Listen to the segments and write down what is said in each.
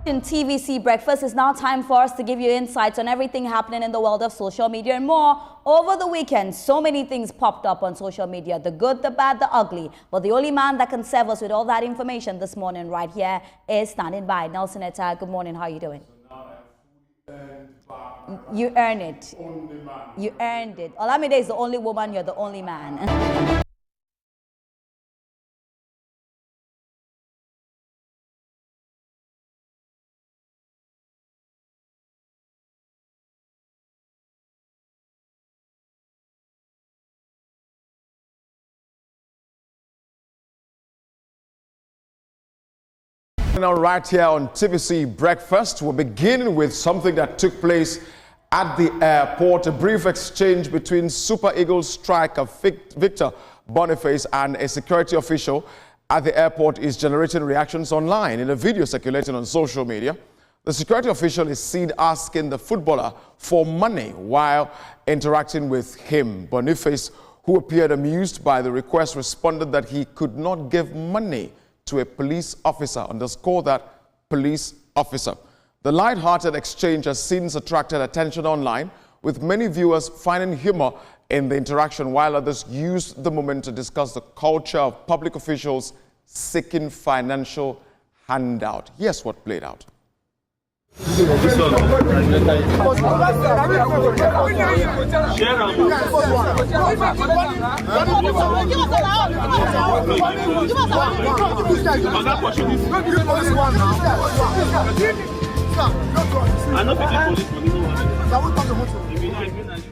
In TVC Breakfast, it's now time for us to give you insights on everything happening in the world of social media and more. Over the weekend, so many things popped up on social media, the good, the bad, the ugly. But the only man that can serve us with all that information this morning right here is standing by. Nelson Etta, good morning. How are you doing? You earned it. You earned it. Olamide is the only woman, you're the only man. Now, right here on TVC Breakfast, we're beginning with something that took place at the airport. A brief exchange between Super Eagles striker Victor Boniface and a security official at the airport is generating reactions online. In a video circulating on social media, the security official is seen asking the footballer for money while interacting with him. Boniface, who appeared amused by the request, responded that he could not give money to a police officer, underscore that police officer. The light-hearted exchange has since attracted attention online, with many viewers finding humor in the interaction, while others used the moment to discuss the culture of public officials seeking financial handout. Here's what played out.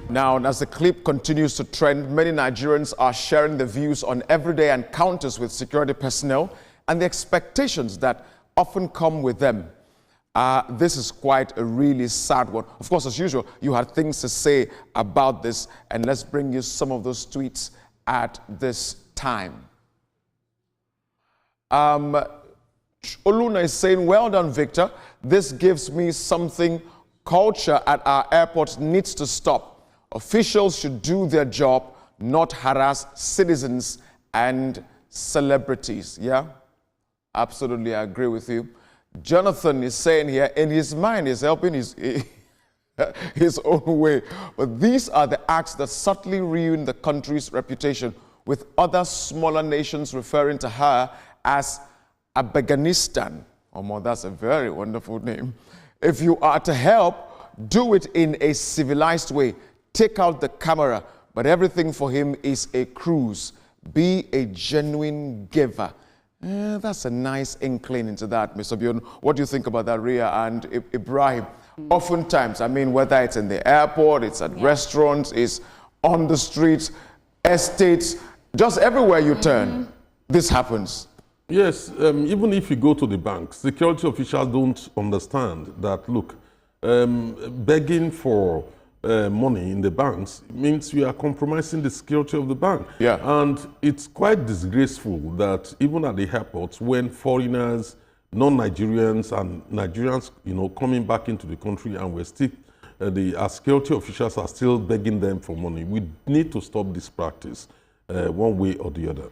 Now, as the clip continues to trend, many Nigerians are sharing their views on everyday encounters with security personnel and the expectations that often come with them. This is quite a really sad one. Of course, as usual, you had things to say about this, and let's bring you some of those tweets at this time. Oluna is saying, well done, Victor. This gives me something. Culture at our airport needs to stop. Officials should do their job, not harass citizens and celebrities. Yeah, absolutely, I agree with you. Jonathan is saying here, in his mind, he's helping his own way. But these are the acts that subtly ruin the country's reputation, with other smaller nations referring to her as Afghanistan. Oh, that's a very wonderful name. If you are to help, do it in a civilized way. Take out the camera, but everything for him is a cruise. Be a genuine giver. That's a inkling inkling into that, Mr. Bion. What do you think about that, Ria and Ibrahim? Oftentimes, I mean, whether it's in the airport, it's at restaurants, it's on the streets, estates, just everywhere you turn, this happens. Yes, even if you go to the bank, security officials don't understand that, look, begging for money in the banks means you are compromising the security of the bank. Yeah. And it's quite disgraceful that even at the airports, when foreigners, non-Nigerians and Nigerians, coming back into the country, and we're still, our security officials are still begging them for money. We need to stop this practice one way or the other.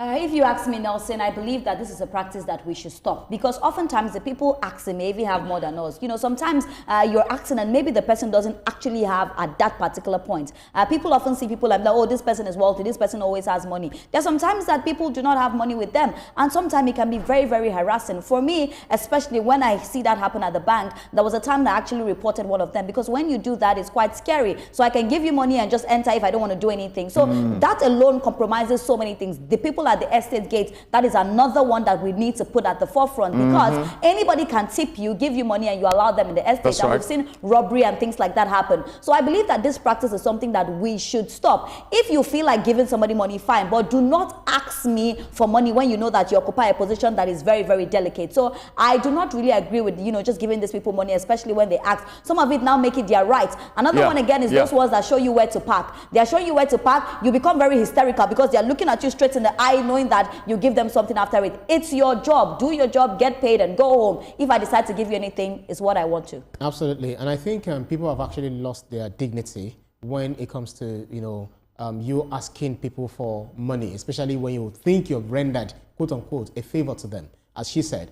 If you ask me, Nelson, I believe that this is a practice that we should stop, because oftentimes the people asking maybe have more than us. Sometimes you're asking and maybe the person doesn't actually have at that particular point. People often see people like, oh, this person is wealthy, this person always has money. There's sometimes that people do not have money with them, and sometimes it can be very, very harassing. For me, especially when I see that happen at the bank, there was a time that I actually reported one of them, because when you do that, it's quite scary. So I can give you money and just enter if I don't want to do anything. So that alone compromises so many things. The people at the estate gate, that is another one that we need to put at the forefront, because anybody can tip you, give you money, and you allow them in the estate. That's right. We've seen robbery and things like that happen. So I believe that this practice is something that we should stop. If you feel like giving somebody money, fine, but do not ask me for money when you know that you occupy a position that is very, very delicate. So I do not really agree with just giving these people money, especially when they ask. Some of it now make it their right. Another one again is those ones that show you where to park. They are showing you where to park. You become very hysterical because they are looking at you straight in the eye, knowing that you give them something after it. It's your job. Do your job, get paid, and go home. If I decide to give you anything, it's what I want to. Absolutely. And I think people have actually lost their dignity when it comes to, you asking people for money, especially when you think you've rendered, quote unquote, a favor to them. as she said,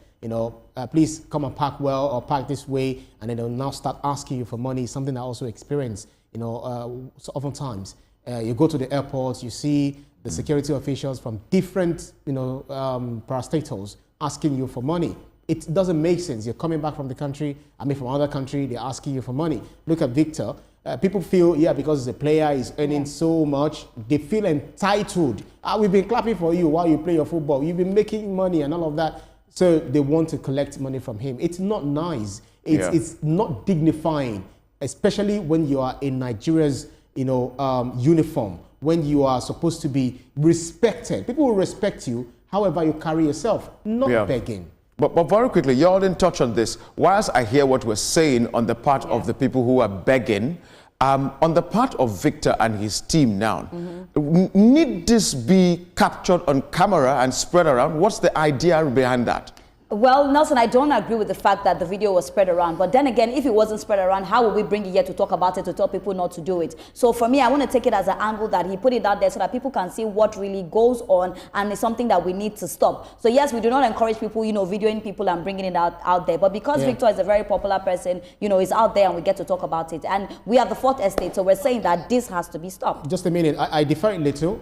please come and park well or park this way, and then they'll now start asking you for money, something I also experience, so oftentimes. You go to the airports, you see the security officials from different, parastatals asking you for money. It doesn't make sense. You're coming back from the country, from another country, they're asking you for money. Look at Victor. People feel, because he's a player, he's earning so much, they feel entitled. We've been clapping for you while you play your football. You've been making money and all of that. So they want to collect money from him. It's not nice. It's not dignifying, especially when you are in Nigeria's uniform, when you are supposed to be respected. People will respect you however you carry yourself, not begging. But very quickly, you all didn't touch on this. Whilst I hear what we're saying on the part of the people who are begging, on the part of Victor and his team now, need this be captured on camera and spread around? What's the idea behind that? Well, Nelson, I don't agree with the fact that the video was spread around. But then again, if it wasn't spread around, how would we bring it here to talk about it, to tell people not to do it? So for me, I want to take it as an angle that he put it out there so that people can see what really goes on, and it's something that we need to stop. So yes, we do not encourage people, videoing people and bringing it out there. But because Victor is a very popular person, he's out there and we get to talk about it. And we are the fourth estate, so we're saying that this has to be stopped. Just a minute, I differ a little.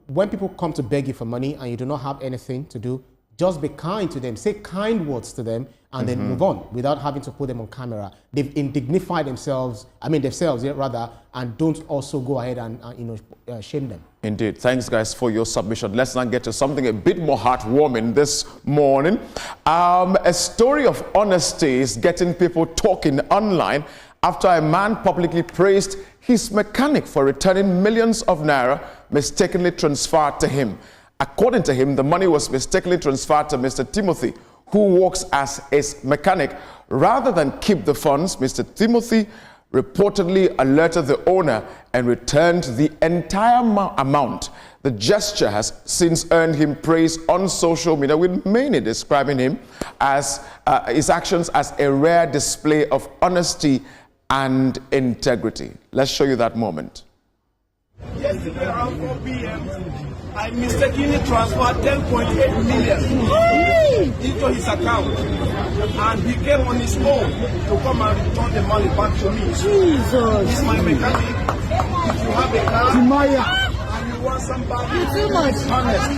When people come to beg you for money and you do not have anything to do, just be kind to them, say kind words to them, and then move on without having to put them on camera. They've indignified themselves, and don't also go ahead and shame them. Indeed. Thanks, guys, for your submission. Let's now get to something a bit more heartwarming this morning. A story of honesty is getting people talking online after a man publicly praised his mechanic for returning millions of naira mistakenly transferred to him. According to him, the money was mistakenly transferred to Mr. Timothy, who works as his mechanic. Rather than keep the funds, Mr. Timothy reportedly alerted the owner and returned the entire amount. The gesture has since earned him praise on social media, with many describing him as his actions as a rare display of honesty and integrity. Let's show you that moment. Yesterday around 4 p.m., I mistakenly transferred 10.8 million into his account, and he came on his own to come and return the money back to me. Jesus! He's my mechanic. If you have a car and you want somebody honest,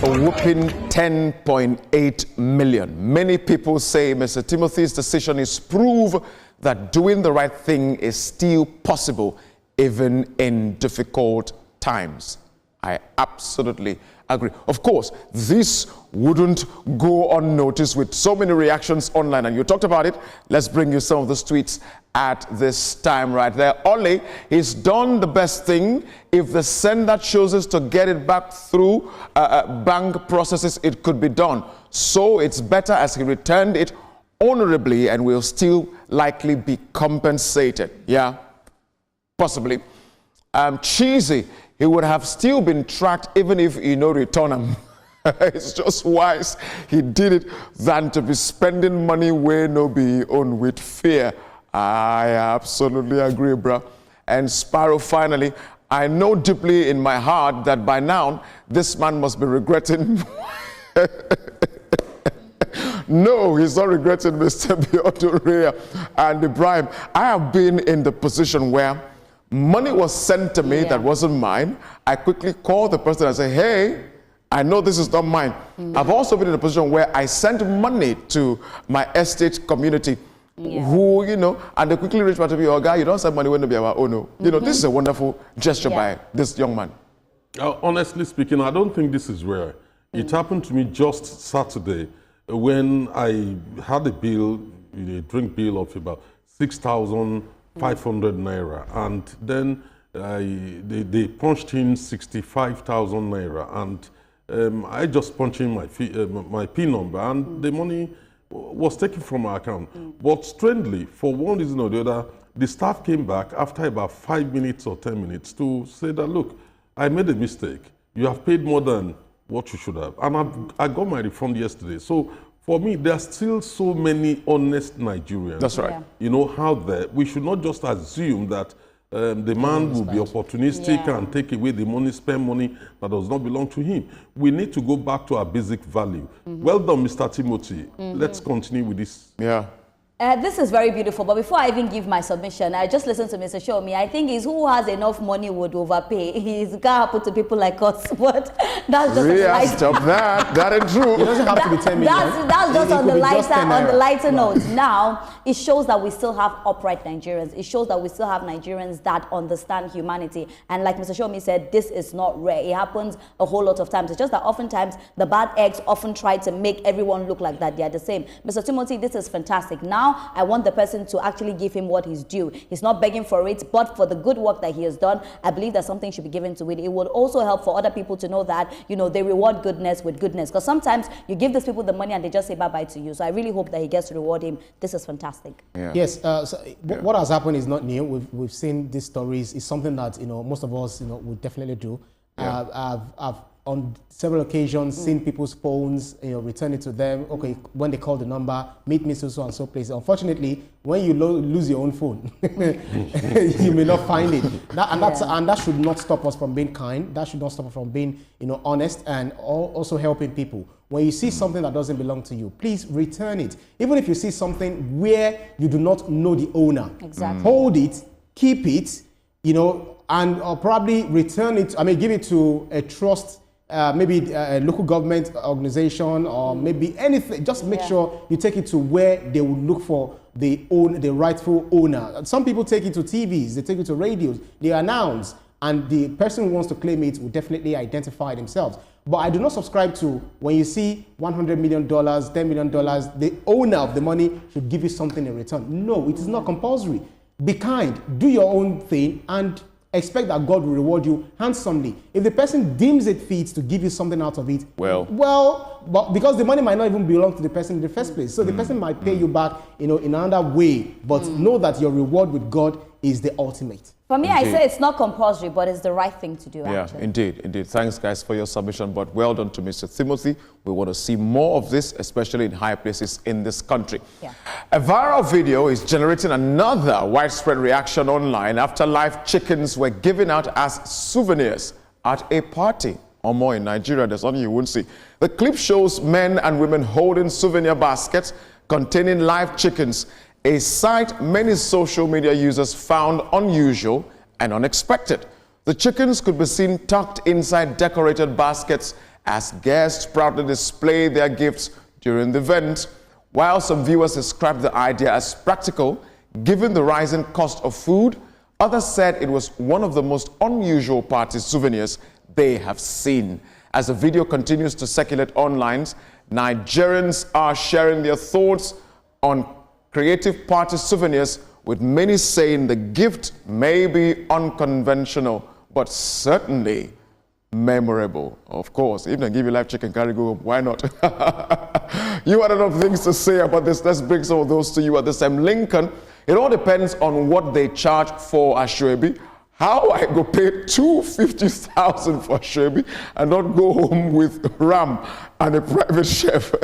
a whooping 10.8 million. Many people say Mr. Timothy's decision is proof that doing the right thing is still possible, even in difficult times. I absolutely agree. Of course, this wouldn't go unnoticed with so many reactions online, and you talked about it. Let's bring you some of the tweets at this time right there. Ole, he's done the best thing. If the sender chooses to get it back through bank processes, it could be done. So it's better as he returned it honorably and will still likely be compensated. Yeah. Possibly. Cheesy, he would have still been tracked even if he no return him. It's just wise he did it than to be spending money where no be on with fear. I absolutely agree, bro. And Sparrow, finally, I know deeply in my heart that by now this man must be regretting. No, he's not regretting Mr. Biodurea and the bribe. I have been in the position where money was sent to me that wasn't mine. I quickly called the person and said, hey, I know this is not mine. I've also been in a position where I sent money to my estate community who, and they quickly reached out to me, oh, guy, you don't send money when you be our own. This is a wonderful gesture by this young man. Honestly speaking, I don't think this is rare. It happened to me just Saturday when I had a bill, a drink bill of about 6,500 naira, and then they punched in 65,000 naira, and I just punched in my PIN number, and the money was taken from my account. But strangely, for one reason or the other, the staff came back after about 5 minutes or 10 minutes to say that, look, I made a mistake. You have paid more than what you should have. And I got my refund yesterday. So for me, there are still so many honest Nigerians. That's right. Out there. We should not just assume that the man will be opportunistic and take away the money, spend money that does not belong to him. We need to go back to our basic value. Well done, Mr. Timothy. Let's continue with this. Yeah. This is very beautiful, but before I even give my submission, I just listened to Mr. Shomi. I think it's who has enough money would overpay. It can't happen to people like us, but that's just stop that. That ain't true. It doesn't have to be 10 million. That's just on the lighter note. Now, it shows that we still have upright Nigerians. It shows that we still have Nigerians that understand humanity. And like Mr. Shomi said, this is not rare. It happens a whole lot of times. It's just that oftentimes the bad eggs often try to make everyone look like that they are the same. Mr. Timothy, this is fantastic. Now, I want the person to actually give him what he's due. He's not begging for it, but for the good work that he has done, I believe that something should be given to it. It would also help for other people to know that, you know, they reward goodness with goodness. Because sometimes you give these people the money and they just say bye-bye to you. So I really hope that he gets to reward him. This is fantastic. Yeah. Yes. What has happened is not new. We've seen these stories. It's something that, you know, most of us, you know, would definitely do. Yeah. I've on several occasions seen people's phones, you know, return it to them. Okay, when they call the number, meet me so and so place. Unfortunately, when you lose your own phone, you may not find it. And that should not stop us from being kind. That should not stop us from being, you know, honest and also helping people. When you see something that doesn't belong to you, please return it. Even if you see something where you do not know the owner, hold it, keep it, you know, and probably return it. I mean, give it to a trust. Maybe a local government organization or maybe anything. Just make sure you take it to where they will look for the rightful owner. Some people take it to TVs, they take it to radios, they announce, and the person who wants to claim it will definitely identify themselves. But I do not subscribe to when you see $100 million, $10 million, the owner of the money should give you something in return. No, it is not compulsory. Be kind, do your own thing, and expect that God will reward you handsomely. If the person deems it fit to give you something out of it, but because the money might not even belong to the person in the first place, so the person might pay you back, you know, in another way. But know that your reward with God is the ultimate. For me, I say it's not compulsory, but it's the right thing to do. Yeah, actually. Indeed. Thanks, guys, for your submission. But well done to Mr. Timothy. We want to see more of this, especially in high places in this country. Yeah. A viral video is generating another widespread reaction online after live chickens were given out as souvenirs at a party. Or more in Nigeria, there's something you won't see. The clip shows men and women holding souvenir baskets containing live chickens, a sight many social media users found unusual and unexpected. The chickens could be seen tucked inside decorated baskets as guests proudly display their gifts during the event. While some viewers described the idea as practical, given the rising cost of food, others said it was one of the most unusual party souvenirs they have seen. As the video continues to circulate online, Nigerians are sharing their thoughts on creative party souvenirs, with many saying the gift may be unconventional, but certainly memorable. Of course, if they give you live chicken, carry go, why not? You had enough things to say about this. Let's bring some of those to you at the same. Lincoln, it all depends on what they charge for Ashwebi. How I go pay $250,000 for Ashwebi and not go home with ram and a private chef?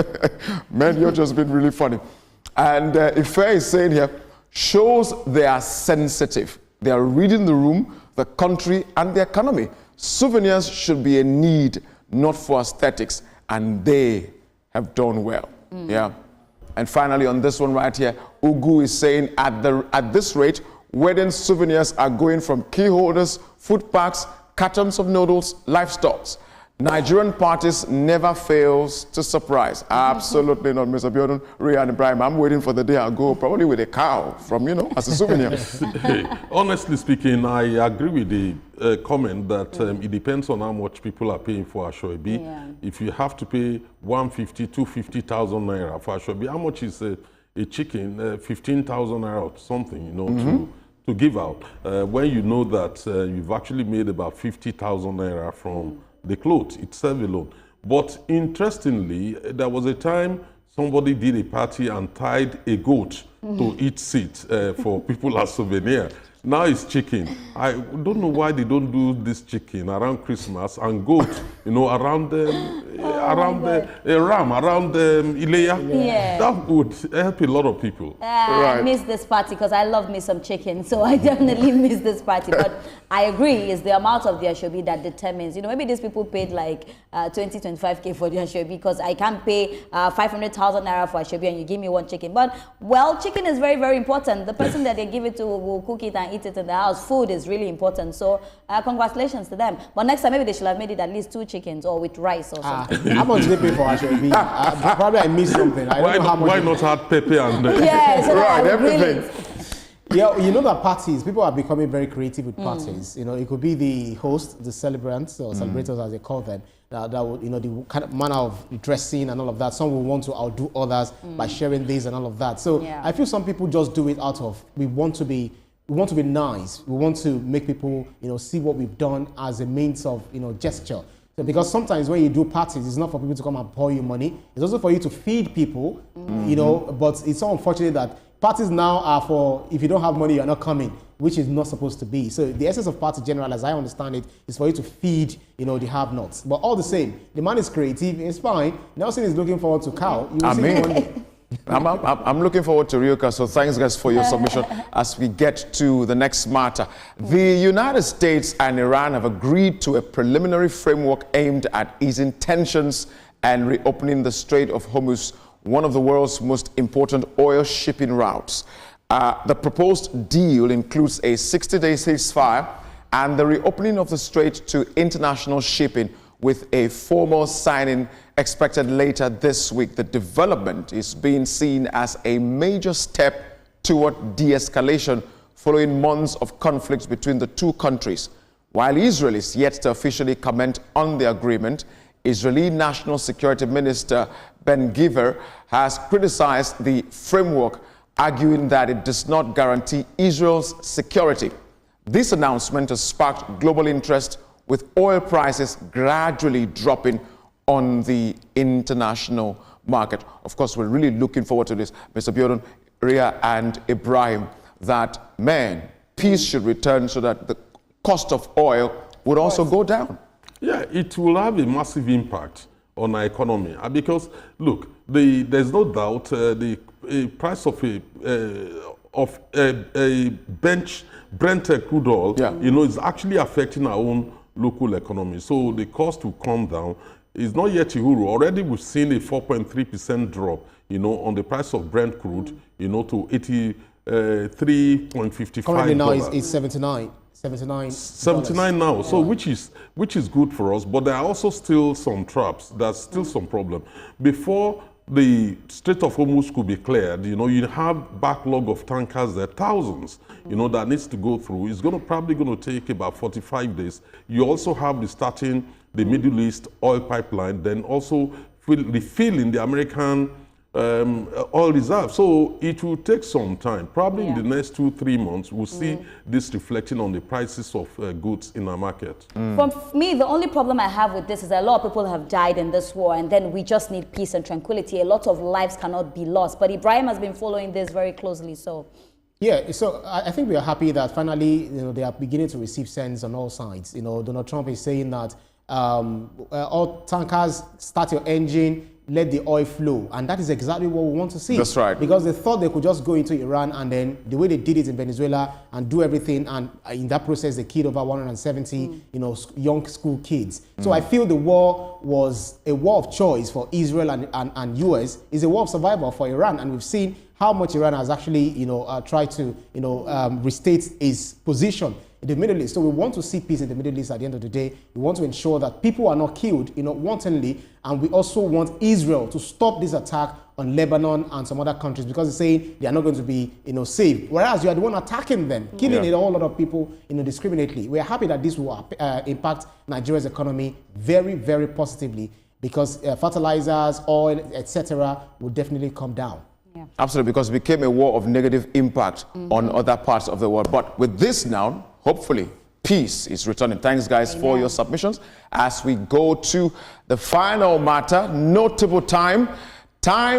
Man, you're just been really funny. And Ife is saying here, shows they are sensitive. They are reading the room, the country, and the economy. Souvenirs should be a need, not for aesthetics, and they have done well. Yeah. And finally, on this one right here, Ugu is saying, at this rate, wedding souvenirs are going from key holders, food packs, cartons of noodles, livestock. Nigerian parties never fails to surprise. Absolutely not, Mr. Biodun, Rian Ibrahim. I'm waiting for the day I'll go, probably with a cow from, you know, as a souvenir. Honestly speaking, I agree with the comment that it depends on how much people are paying for Ashwebi. Yeah. If you have to pay 150, 250,000 naira for Ashwebi, how much is a chicken? 15,000 naira or something, you know, to give out. When you know that you've actually made about 50,000 naira from the clothes itself alone. But interestingly, there was a time somebody did a party and tied a goat to each seat for people as souvenir. Now it's chicken. I don't know why they don't do this chicken around Christmas and goat, you know, around around a ram, around Ileya. Yeah. That would help a lot of people. I miss this party because I love me some chicken, so I definitely miss this party. But I agree, it's the amount of the ashobi that determines. You know, maybe these people paid like 20-25K for the ashobi because I can't pay 500,000 naira for ashobi and you give me one chicken. But, well, chicken is very, very important. The person that they give it to will cook it and eat it in the house. Food is really important. So, congratulations to them. But next time, maybe they should have made it at least 2 chickens or with rice or something. How much did they pay for ashobi? Probably I missed something. I don't know how much. Why not add pepper and... Yeah, so right, everything. Yeah, you know that parties, people are becoming very creative with parties. You know, it could be the host, the celebrants or celebrators as they call them, that would, you know, the kind of manner of dressing and all of that. Some will want to outdo others by sharing this and all of that. So I feel some people just do it out of, we want to be nice. We want to make people, you know, see what we've done as a means of, you know, gesture. So because sometimes when you do parties, it's not for people to come and pour you money. It's also for you to feed people, you know, but it's so unfortunate that parties now are for, if you don't have money, you're not coming, which is not supposed to be. So the essence of party general, as I understand it, is for you to feed, you know, the have-nots. But all the same, the man is creative, it's fine. Nelson is looking forward to cow. You will see one day. I'm looking forward to Ryoka, so thanks guys for your submission as we get to the next matter. The United States and Iran have agreed to a preliminary framework aimed at easing tensions and reopening the Strait of Hormuz, one of the world's most important oil shipping routes. The proposed deal includes a 60-day ceasefire and the reopening of the strait to international shipping, with a formal signing expected later this week. The development is being seen as a major step toward de-escalation following months of conflicts between the two countries. While Israel is yet to officially comment on the agreement, Israeli National Security Minister Ben-Gvir has criticized the framework, arguing that it does not guarantee Israel's security. This announcement has sparked global interest, with oil prices gradually dropping on the international market. Of course, we're really looking forward to this, Mr. Biodun, Ria, and Ibrahim, that, man, peace should return so that the cost of oil would also go down. Yeah, it will have a massive impact on our economy because, look, there's no doubt the price of a Brent crude oil, you know, is actually affecting our own local economy. So the cost will come down. It's not yet Uhuru. Already we've seen a 4.3% drop, you know, on the price of Brent crude, you know, to $83.55. Currently now it's 79 now, so which is good for us, but there are also still some traps. There's still some problem. Before the Strait of Hormuz could be cleared, you know, you have backlog of tankers there, thousands, you know, that needs to go through. It's probably going to take about 45 days. You also have the Middle East oil pipeline, then also refilling the American oil reserve. So it will take some time. Probably in the next 2-3 months, we'll see this reflecting on the prices of goods in our market. For me, the only problem I have with this is that a lot of people have died in this war, and then we just need peace and tranquility. A lot of lives cannot be lost. But Ibrahim has been following this very closely, so... Yeah, so I think we are happy that finally, you know, they are beginning to receive sense on all sides. You know, Donald Trump is saying that all tankers, start your engine, let the oil flow. And that is exactly what we want to see. That's right. Because they thought they could just go into Iran, and then the way they did it in Venezuela and do everything, and in that process they killed over 170 you know, young school kids. So I feel the war was a war of choice for Israel and US. It's a war of survival for Iran, and we've seen how much Iran has actually, you know, tried to, you know, restate its position in the Middle East. So we want to see peace in the Middle East at the end of the day. We want to ensure that people are not killed, you know, wantonly, and we also want Israel to stop this attack on Lebanon and some other countries, because they're saying they are not going to be, you know, saved. Whereas you are the one attacking them, killing a whole lot of people, you know, indiscriminately. We are happy that this will impact Nigeria's economy very, very positively, because fertilizers, oil, etc., will definitely come down. Absolutely, because it became a war of negative impact on other parts of the world. But with this now, hopefully, peace is returning. Thanks, guys, for your submissions. As we go to the final matter, notable time